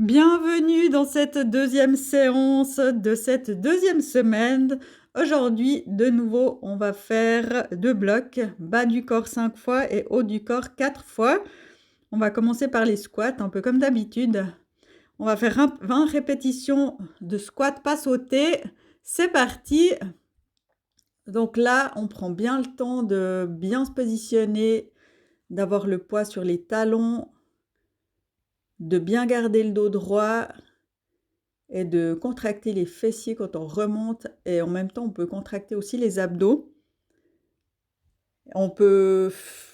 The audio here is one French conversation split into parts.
Bienvenue dans cette deuxième séance de cette deuxième semaine. Aujourd'hui, de nouveau, on va faire 2 blocs, bas du corps 5 fois et haut du corps 4 fois. On va commencer par les squats, un peu comme d'habitude. On va faire 20 répétitions de squat pas sauté. C'est parti. Donc là, on prend bien le temps de bien se positionner, d'avoir le poids sur les talons, de bien garder le dos droit et de contracter les fessiers quand on remonte, et en même temps on peut contracter aussi les abdos. On peut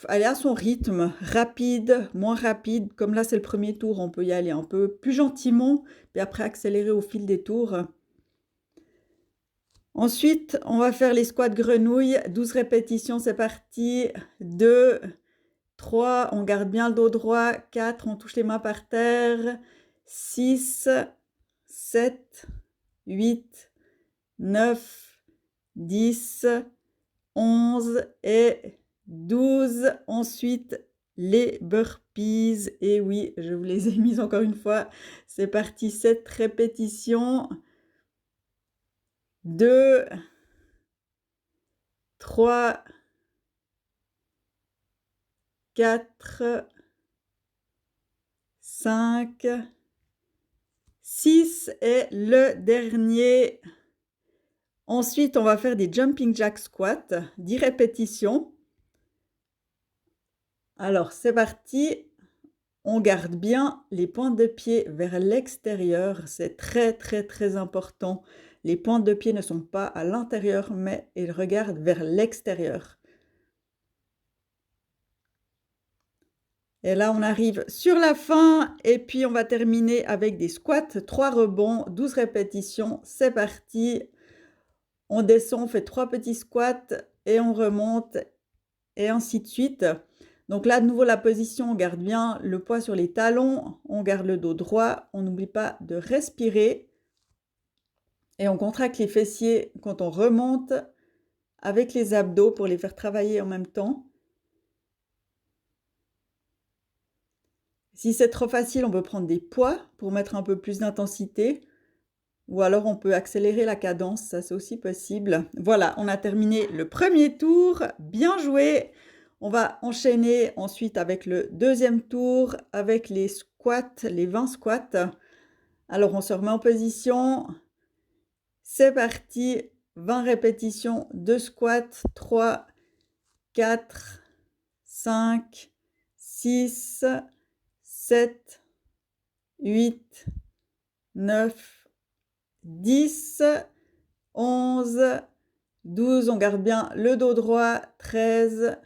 aller à son rythme, rapide, moins rapide, comme là c'est le premier tour, on peut y aller un peu plus gentiment, puis après accélérer au fil des tours. Ensuite, on va faire les squats grenouilles, 12 répétitions, c'est parti. 2, 3, on garde bien le dos droit. 4, on touche les mains par terre. 6, 7, 8, 9, 10, 11 et 12. Ensuite, les burpees. Et oui, je vous les ai mises encore une fois. C'est parti, 7 répétitions. 2, 3, 4, 5, 6 et le dernier. Ensuite, on va faire des jumping jack squats, 10 répétitions. Alors, c'est parti. On garde bien les pointes de pied vers l'extérieur. C'est très, très, très important. Les pointes de pied ne sont pas à l'intérieur, mais elles regardent vers l'extérieur. Et là, on arrive sur la fin et puis on va terminer avec des squats, 3 rebonds, 12 répétitions. C'est parti. On descend, on fait 3 petits squats et on remonte et ainsi de suite. Donc là, de nouveau, la position, on garde bien le poids sur les talons, on garde le dos droit, on n'oublie pas de respirer et on contracte les fessiers quand on remonte avec les abdos pour les faire travailler en même temps. Si c'est trop facile, on peut prendre des poids pour mettre un peu plus d'intensité ou alors on peut accélérer la cadence, ça c'est aussi possible. Voilà, on a terminé le premier tour, bien joué. On va enchaîner ensuite avec le deuxième tour, avec les squats, les 20 squats. Alors on se remet en position. C'est parti, 20 répétitions de squats. 3, 4, 5, 6, 7, 8, 9, 10, 11, 12, on garde bien le dos droit. 13,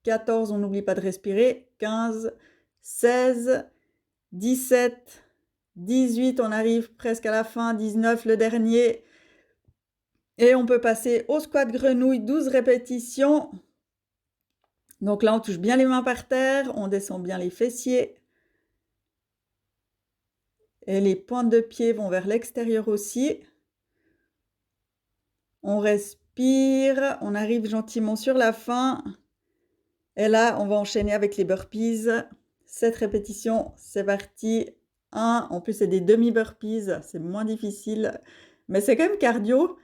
14, on n'oublie pas de respirer. 15, 16, 17, 18, on arrive presque à la fin. 19, le dernier. Et on peut passer au squat grenouille, 12 répétitions. Donc là, on touche bien les mains par terre, on descend bien les fessiers. Et les pointes de pied vont vers l'extérieur aussi. On respire, on arrive gentiment sur la fin. Et là, on va enchaîner avec les burpees. 7 répétitions, c'est parti. 1, en plus c'est des demi-burpees, c'est moins difficile. Mais c'est quand même cardio.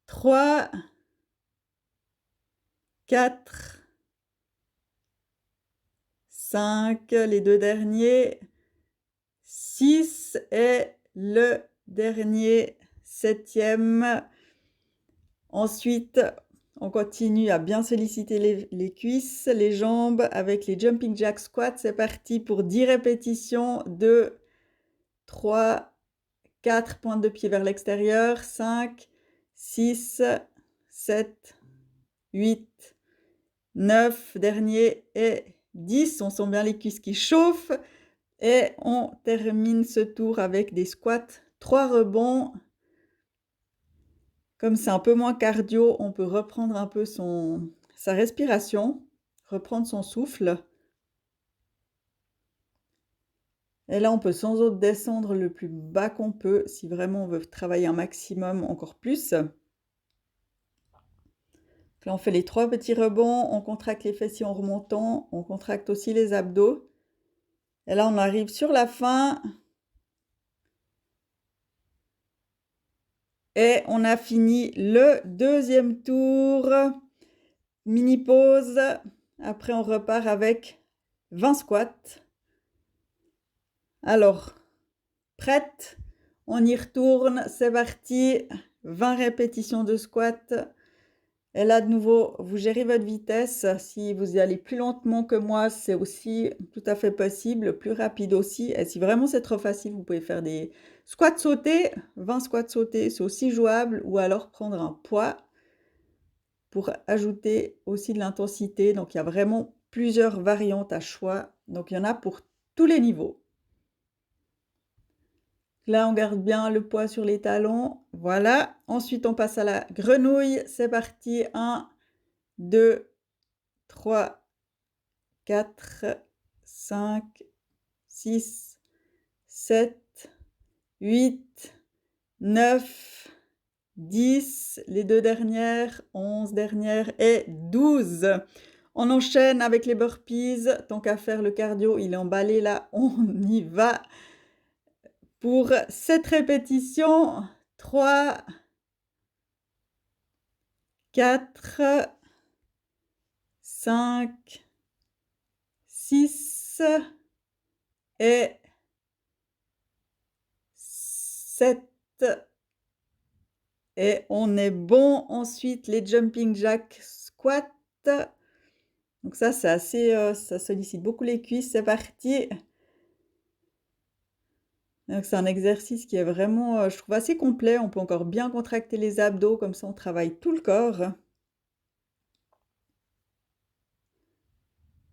3, 4, 5, les deux derniers. 6 et le dernier, 7e. Ensuite, on continue à bien solliciter les cuisses, les jambes avec les jumping jack squats. C'est parti pour 10 répétitions. 2, 3, 4 pointes de pied vers l'extérieur. 5, 6, 7, 8, 9, dernier et 10. On sent bien les cuisses qui chauffent. Et on termine ce tour avec des squats, 3 rebonds. Comme c'est un peu moins cardio, on peut reprendre un peu sa respiration, reprendre son souffle. Et là, on peut sans autre descendre le plus bas qu'on peut si vraiment on veut travailler un maximum, encore plus. Là, on fait les 3 petits rebonds, on contracte les fessiers en remontant, on contracte aussi les abdos. Et là, on arrive sur la fin. Et on a fini le deuxième tour. Mini pause. Après, on repart avec 20 squats. Alors, prête? On y retourne. C'est parti. 20 répétitions de squat. Et là, de nouveau, vous gérez votre vitesse. Si vous y allez plus lentement que moi, c'est aussi tout à fait possible, plus rapide aussi. Et si vraiment c'est trop facile, vous pouvez faire des squats sautés. 20 squats sautés, c'est aussi jouable. Ou alors prendre un poids pour ajouter aussi de l'intensité. Donc, il y a vraiment plusieurs variantes à choix. Donc, il y en a pour tous les niveaux. Là, on garde bien le poids sur les talons. Voilà. Ensuite, on passe à la grenouille. C'est parti. 1, 2, 3, 4, 5, 6, 7, 8, 9, 10, les deux dernières, 11 dernières et 12. On enchaîne avec les burpees. Tant qu'à faire le cardio, il est emballé là. On y va pour 7 répétitions. 3, 4, 5, 6 et 7. Et on est bon. Ensuite, les jumping jack squat. Donc ça, c'est assez, ça sollicite beaucoup les cuisses. C'est parti. Donc c'est un exercice qui est vraiment, je trouve assez complet. On peut encore bien contracter les abdos, comme ça on travaille tout le corps.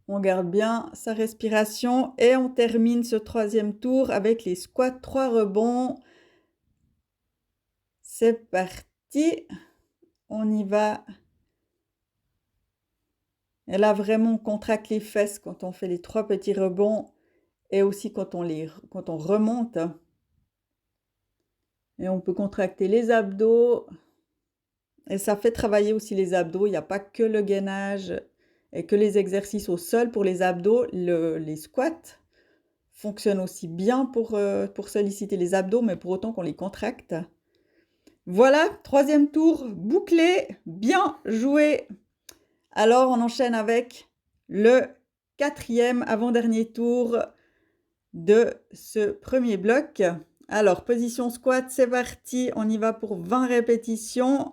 On garde bien sa respiration et on termine ce troisième tour avec les squats 3 rebonds. C'est parti. On y va. Et là, vraiment, on contracte les fesses quand on fait les 3 petits rebonds et aussi quand on remonte. Et on peut contracter les abdos. Et ça fait travailler aussi les abdos. Il n'y a pas que le gainage et que les exercices au sol pour les abdos. Les squats fonctionnent aussi bien pour solliciter les abdos, mais pour autant qu'on les contracte. Voilà, troisième tour bouclé, bien joué. Alors, on enchaîne avec le quatrième avant-dernier tour de ce premier bloc. Alors, position squat, c'est parti. On y va pour 20 répétitions.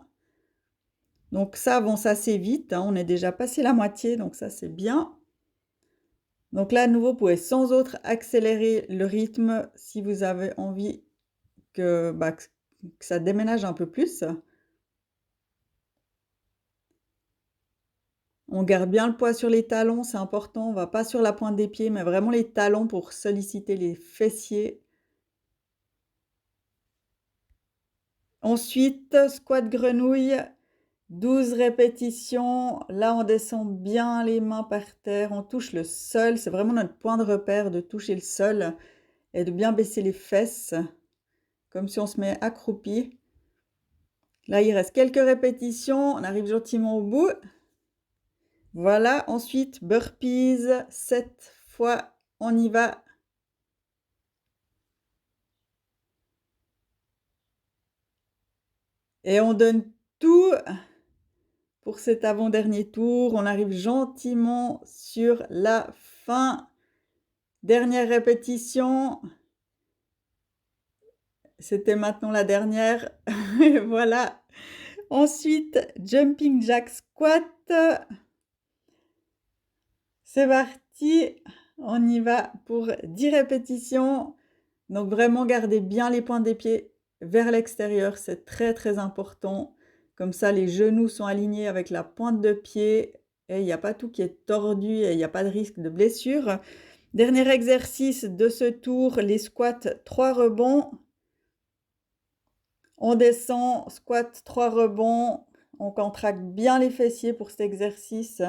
Donc ça avance assez vite, hein. On est déjà passé la moitié, donc ça c'est bien. Donc là, à nouveau, vous pouvez sans autre accélérer le rythme si vous avez envie que ça déménage un peu plus. On garde bien le poids sur les talons, c'est important. On ne va pas sur la pointe des pieds, mais vraiment les talons pour solliciter les fessiers. Ensuite, squat grenouille, 12 répétitions. Là, on descend bien les mains par terre, on touche le sol. C'est vraiment notre point de repère de toucher le sol et de bien baisser les fesses, comme si on se met accroupi. Là, il reste quelques répétitions. On arrive gentiment au bout. Voilà, ensuite, burpees, 7 fois, on y va. Et on donne tout pour cet avant-dernier tour. On arrive gentiment sur la fin. Dernière répétition. C'était maintenant la dernière. Voilà. Ensuite, jumping jack squat. C'est parti. On y va pour 10 répétitions. Donc vraiment, gardez bien les pointes des pieds vers l'extérieur. C'est très, très important. Comme ça, les genoux sont alignés avec la pointe de pied. Et il n'y a pas tout qui est tordu et il n'y a pas de risque de blessure. Dernier exercice de ce tour, les squats 3 rebonds. On descend, squat 3 rebonds. On contracte bien les fessiers pour cet exercice.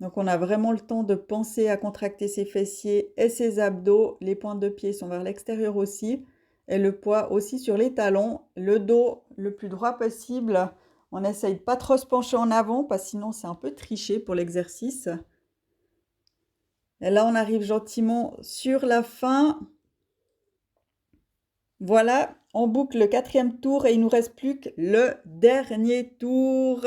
Donc on a vraiment le temps de penser à contracter ses fessiers et ses abdos. Les pointes de pied sont vers l'extérieur aussi. Et le poids aussi sur les talons. Le dos le plus droit possible. On essaye pas trop se pencher en avant parce que sinon c'est un peu triché pour l'exercice. Et là on arrive gentiment sur la fin. Voilà, on boucle le 4e tour et il nous reste plus que le dernier tour.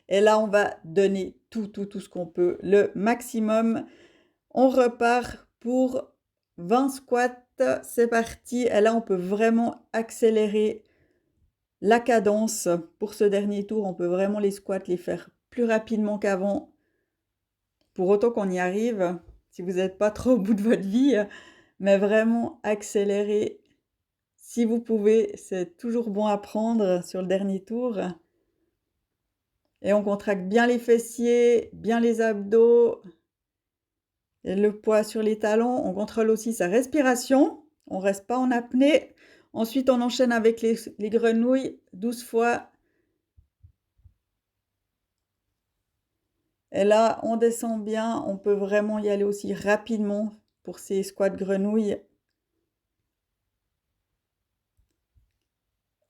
Et là, on va donner tout ce qu'on peut, le maximum. On repart pour 20 squats. C'est parti. Et là, on peut vraiment accélérer la cadence. Pour ce dernier tour, on peut vraiment les squats les faire plus rapidement qu'avant. Pour autant qu'on y arrive, si vous n'êtes pas trop au bout de votre vie, mais vraiment accélérer. Si vous pouvez, c'est toujours bon à prendre sur le dernier tour. Et on contracte bien les fessiers, bien les abdos. Et le poids sur les talons. On contrôle aussi sa respiration. On ne reste pas en apnée. Ensuite, on enchaîne avec les grenouilles 12 fois. Et là, on descend bien. On peut vraiment y aller aussi rapidement pour ces squats grenouilles.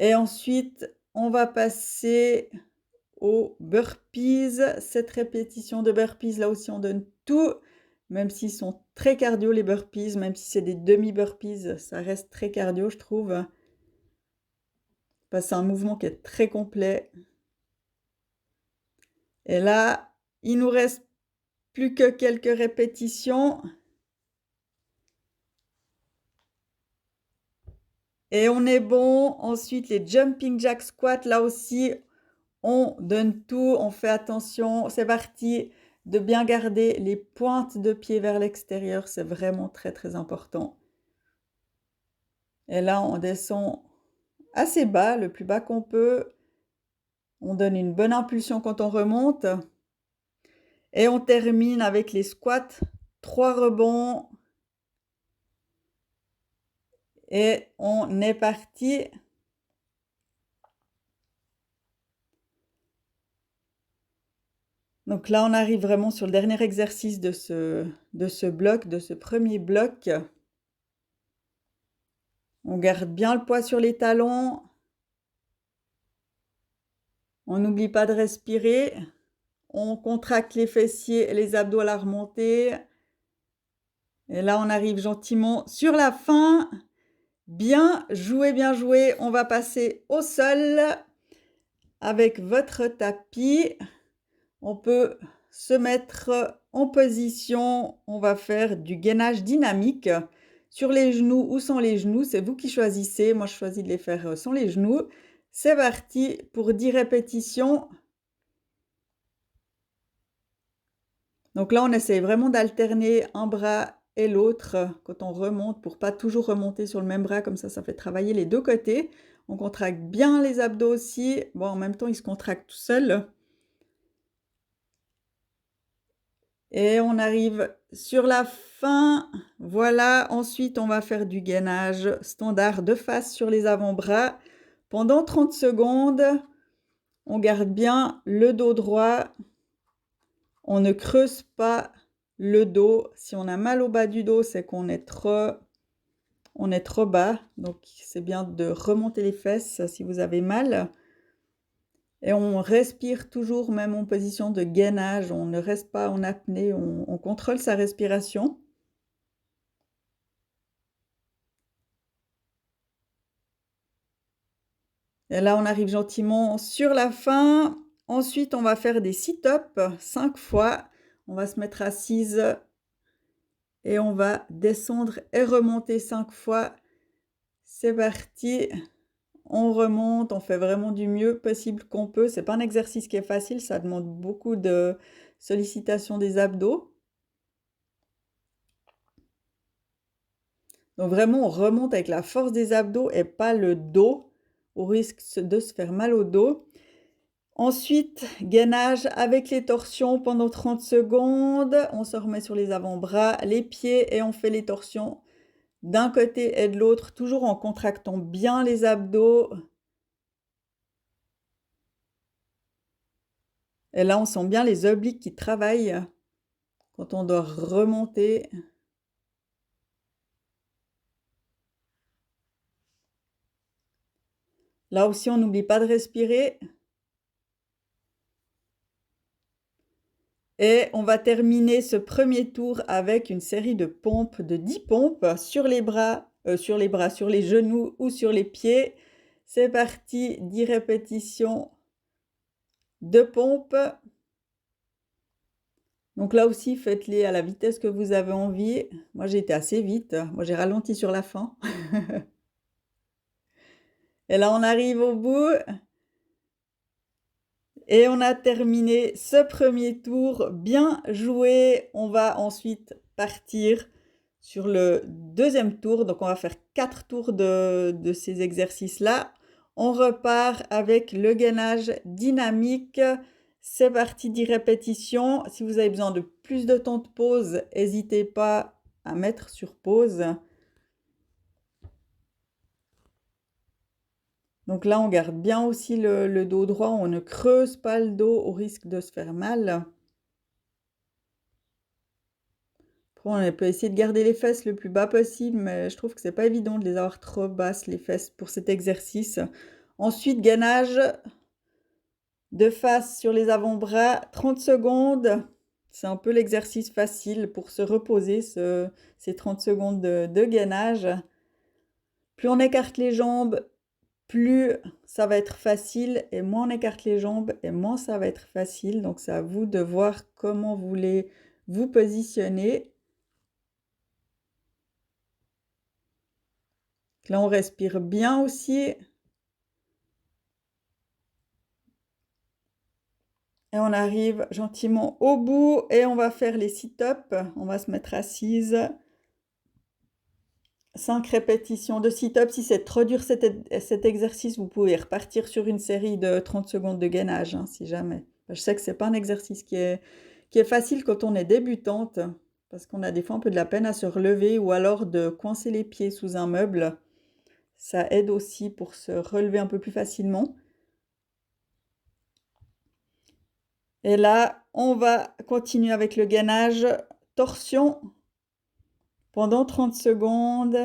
Et ensuite, on va passer aux burpees. 7 répétitions de burpees. Là aussi, on donne tout. Même s'ils sont très cardio, les burpees, même si c'est des demi-burpees, ça reste très cardio, je trouve. Parce que c'est un mouvement qui est très complet. Et là, il nous reste plus que quelques répétitions. Et on est bon. Ensuite, les jumping jack squats, là aussi, on donne tout, on fait attention. C'est parti de bien garder les pointes de pied vers l'extérieur. C'est vraiment très important. Et là, on descend assez bas, le plus bas qu'on peut. On donne une bonne impulsion quand on remonte. Et on termine avec les squats. 3 rebonds. Et on est parti. Donc là, on arrive vraiment sur le dernier exercice de ce bloc, de ce premier bloc. On garde bien le poids sur les talons. On n'oublie pas de respirer. On contracte les fessiers et les abdos à la remontée. Et là, on arrive gentiment sur la fin. Bien joué, bien joué. On va passer au sol avec votre tapis. On peut se mettre en position. On va faire du gainage dynamique sur les genoux ou sans les genoux. C'est vous qui choisissez. Moi, je choisis de les faire sans les genoux. C'est parti pour 10 répétitions. Donc là, on essaie vraiment d'alterner un bras et l'autre quand on remonte pour pas toujours remonter sur le même bras. Comme ça fait travailler les deux côtés. On contracte bien les abdos aussi. Bon, en même temps, ils se contractent tout seuls. Et on arrive sur la fin. Voilà, ensuite on va faire du gainage standard de face sur les avant-bras. Pendant 30 secondes, on garde bien le dos droit. On ne creuse pas le dos. Si on a mal au bas du dos, c'est qu'on est trop bas. Donc c'est bien de remonter les fesses si vous avez mal. Et on respire toujours, même en position de gainage. On ne reste pas en apnée, on contrôle sa respiration. Et là, on arrive gentiment sur la fin. Ensuite, on va faire des sit-ups 5 fois. On va se mettre assise et on va descendre et remonter 5 fois. C'est parti. On remonte, on fait vraiment du mieux possible qu'on peut. C'est pas un exercice qui est facile, ça demande beaucoup de sollicitation des abdos. Donc vraiment, on remonte avec la force des abdos et pas le dos, au risque de se faire mal au dos. Ensuite, gainage avec les torsions pendant 30 secondes. On se remet sur les avant-bras, les pieds et on fait les torsions d'un côté et de l'autre, toujours en contractant bien les abdos. Et là, on sent bien les obliques qui travaillent quand on doit remonter. Là aussi, on n'oublie pas de respirer. Et on va terminer ce premier tour avec une série de pompes, de 10 pompes sur les bras sur les bras, sur les genoux ou sur les pieds. C'est parti, 10 répétitions de pompe. Donc là aussi, faites-les à la vitesse que vous avez envie. Moi, j'ai été assez vite. Moi, j'ai ralenti sur la fin. Et là, on arrive au bout. Et on a terminé ce premier tour. Bien joué. On va ensuite partir sur le deuxième tour. Donc, on va faire 4 tours de ces exercices-là. On repart avec le gainage dynamique. C'est parti, 10 répétitions. Si vous avez besoin de plus de temps de pause, n'hésitez pas à mettre sur pause. Donc là, on garde bien aussi le dos droit. On ne creuse pas le dos au risque de se faire mal. On peut essayer de garder les fesses le plus bas possible, mais je trouve que c'est pas évident de les avoir trop basses, les fesses, pour cet exercice. Ensuite, gainage de face sur les avant-bras, 30 secondes. C'est un peu l'exercice facile pour se reposer, ces 30 secondes de gainage. Plus on écarte les jambes, plus ça va être facile, et moins on écarte les jambes, et moins ça va être facile. Donc, c'est à vous de voir comment vous voulez vous positionner. Là, on respire bien aussi. Et on arrive gentiment au bout et on va faire les sit-ups. On va se mettre assise. 5 répétitions de sit-up. Si c'est trop dur cet exercice, vous pouvez repartir sur une série de 30 secondes de gainage, hein, si jamais. Je sais que ce n'est pas un exercice qui est facile quand on est débutante, parce qu'on a des fois un peu de la peine à se relever ou alors de coincer les pieds sous un meuble. Ça aide aussi pour se relever un peu plus facilement. Et là, on va continuer avec le gainage torsion pendant 30 secondes.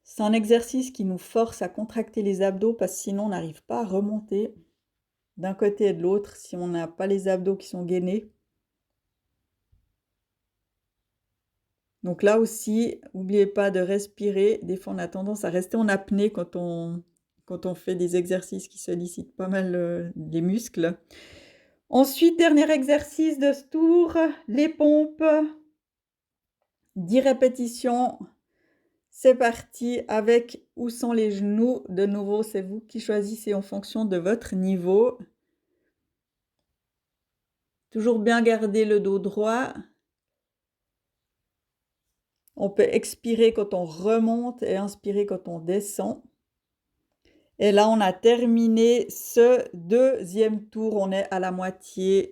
C'est un exercice qui nous force à contracter les abdos parce que sinon on n'arrive pas à remonter d'un côté et de l'autre si on n'a pas les abdos qui sont gainés. Donc là aussi, n'oubliez pas de respirer. Des fois, on a tendance à rester en apnée quand on fait des exercices qui sollicitent pas mal les muscles. Ensuite, dernier exercice de ce tour, les pompes. 10 répétitions. C'est parti avec où sont les genoux. De nouveau, c'est vous qui choisissez en fonction de votre niveau. Toujours bien garder le dos droit. On peut expirer quand on remonte et inspirer quand on descend. Et là, on a terminé ce deuxième tour. On est à la moitié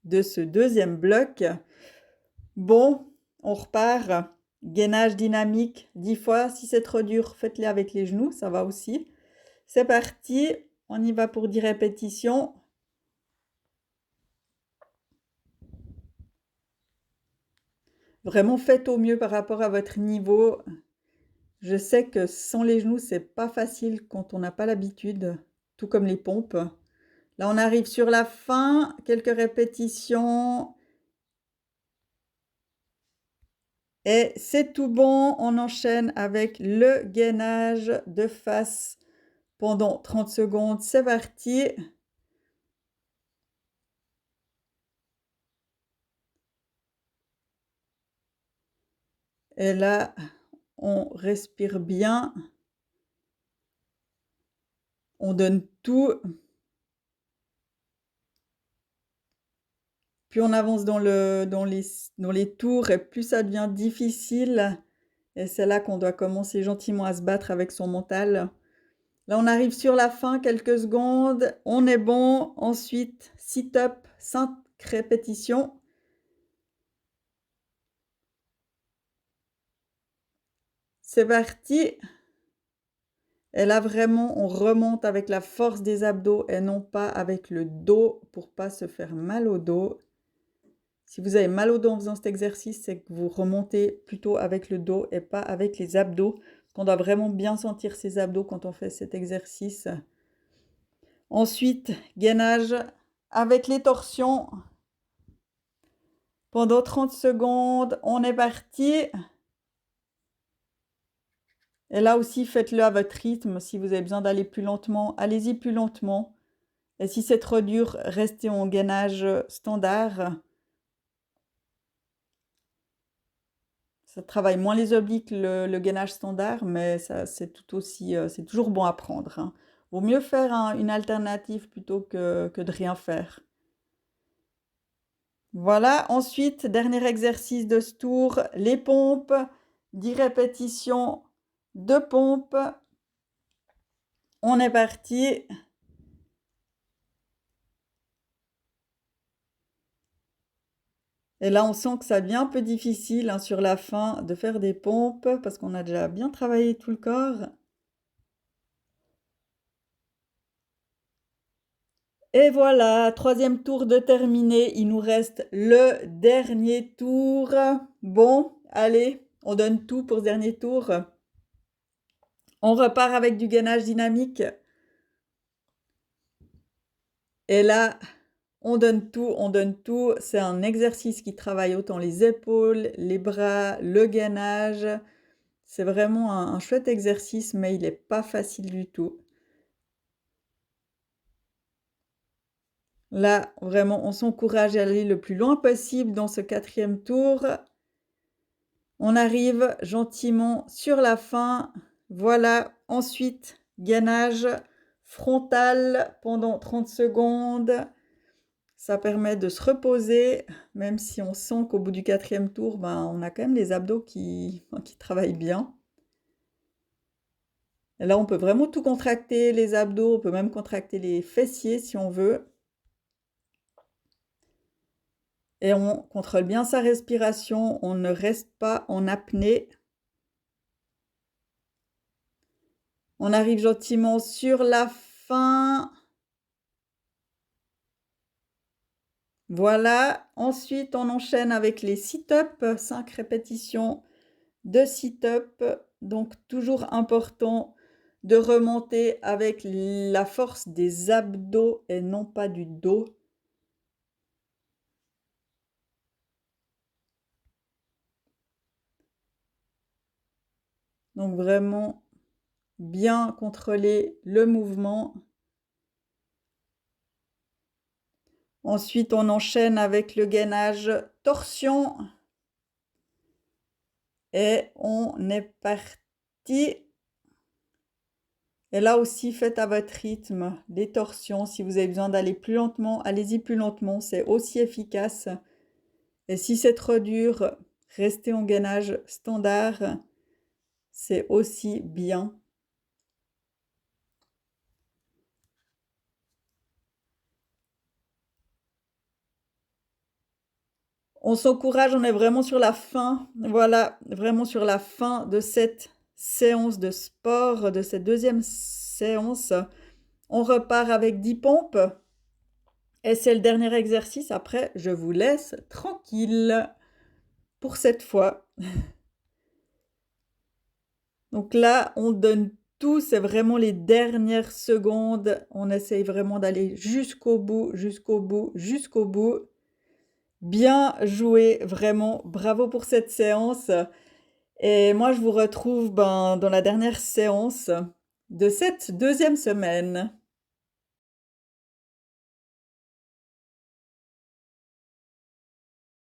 de ce deuxième bloc. Bon, on repart. Gainage dynamique 10 fois. Si c'est trop dur, faites-les avec les genoux, ça va aussi. C'est parti, on y va pour 10 répétitions. Vraiment, faites au mieux par rapport à votre niveau. Je sais que sans les genoux, c'est pas facile quand on n'a pas l'habitude, tout comme les pompes. Là, on arrive sur la fin, quelques répétitions. Et c'est tout bon, on enchaîne avec le gainage de face pendant 30 secondes. C'est parti. Et là, on respire bien. On donne tout. Plus on avance dans les tours et plus ça devient difficile. Et c'est là qu'on doit commencer gentiment à se battre avec son mental. Là, on arrive sur la fin, quelques secondes. On est bon. Ensuite, sit-up, 5 répétitions. C'est parti. Et là, vraiment, on remonte avec la force des abdos et non pas avec le dos pour pas se faire mal au dos. Si vous avez mal au dos en faisant cet exercice, c'est que vous remontez plutôt avec le dos et pas avec les abdos. On doit vraiment bien sentir ses abdos quand on fait cet exercice. Ensuite, gainage avec les torsions. Pendant 30 secondes, on est parti. Et là aussi, faites-le à votre rythme. Si vous avez besoin d'aller plus lentement, allez-y plus lentement. Et si c'est trop dur, restez en gainage standard. Ça travaille moins les obliques, le gainage standard, mais ça, c'est tout aussi, c'est toujours bon à prendre, hein. Vaut mieux faire une alternative plutôt que de rien faire. Voilà, ensuite, dernier exercice de ce tour, les pompes, 10 répétitions de pompes. On est parti. Et là, on sent que ça devient un peu difficile, hein, sur la fin de faire des pompes parce qu'on a déjà bien travaillé tout le corps. Et voilà, troisième tour de terminé. Il nous reste le dernier tour. Bon, allez, on donne tout pour ce dernier tour. On repart avec du gainage dynamique. Et là, on donne tout, on donne tout. C'est un exercice qui travaille autant les épaules, les bras, le gainage. C'est vraiment un chouette exercice, mais il n'est pas facile du tout. Là, vraiment, on s'encourage à aller le plus loin possible dans ce quatrième tour. On arrive gentiment sur la fin. Voilà, ensuite, gainage frontal pendant 30 secondes. Ça permet de se reposer, même si on sent qu'au bout du quatrième tour, on a quand même les abdos qui travaillent bien. Et là, on peut vraiment tout contracter, les abdos, on peut même contracter les fessiers si on veut. Et on contrôle bien sa respiration, on ne reste pas en apnée. On arrive gentiment sur la fin. Voilà, ensuite on enchaîne avec les sit-ups, 5 répétitions de sit-up. Donc toujours important de remonter avec la force des abdos et non pas du dos. Donc vraiment bien contrôler le mouvement. Ensuite, on enchaîne avec le gainage torsion. Et on est parti. Et là aussi, faites à votre rythme les torsions. Si vous avez besoin d'aller plus lentement, allez-y plus lentement. C'est aussi efficace. Et si c'est trop dur, restez en gainage standard. C'est aussi bien. On s'encourage, on est vraiment sur la fin. Voilà, vraiment sur la fin de cette séance de sport, de cette deuxième séance. On repart avec 10 pompes. Et c'est le dernier exercice. Après, je vous laisse tranquille pour cette fois. Donc là, on donne tout. C'est vraiment les dernières secondes. On essaye vraiment d'aller jusqu'au bout, jusqu'au bout, jusqu'au bout. Bien joué, vraiment. Bravo pour cette séance. Et moi, je vous retrouve dans la dernière séance de cette deuxième semaine.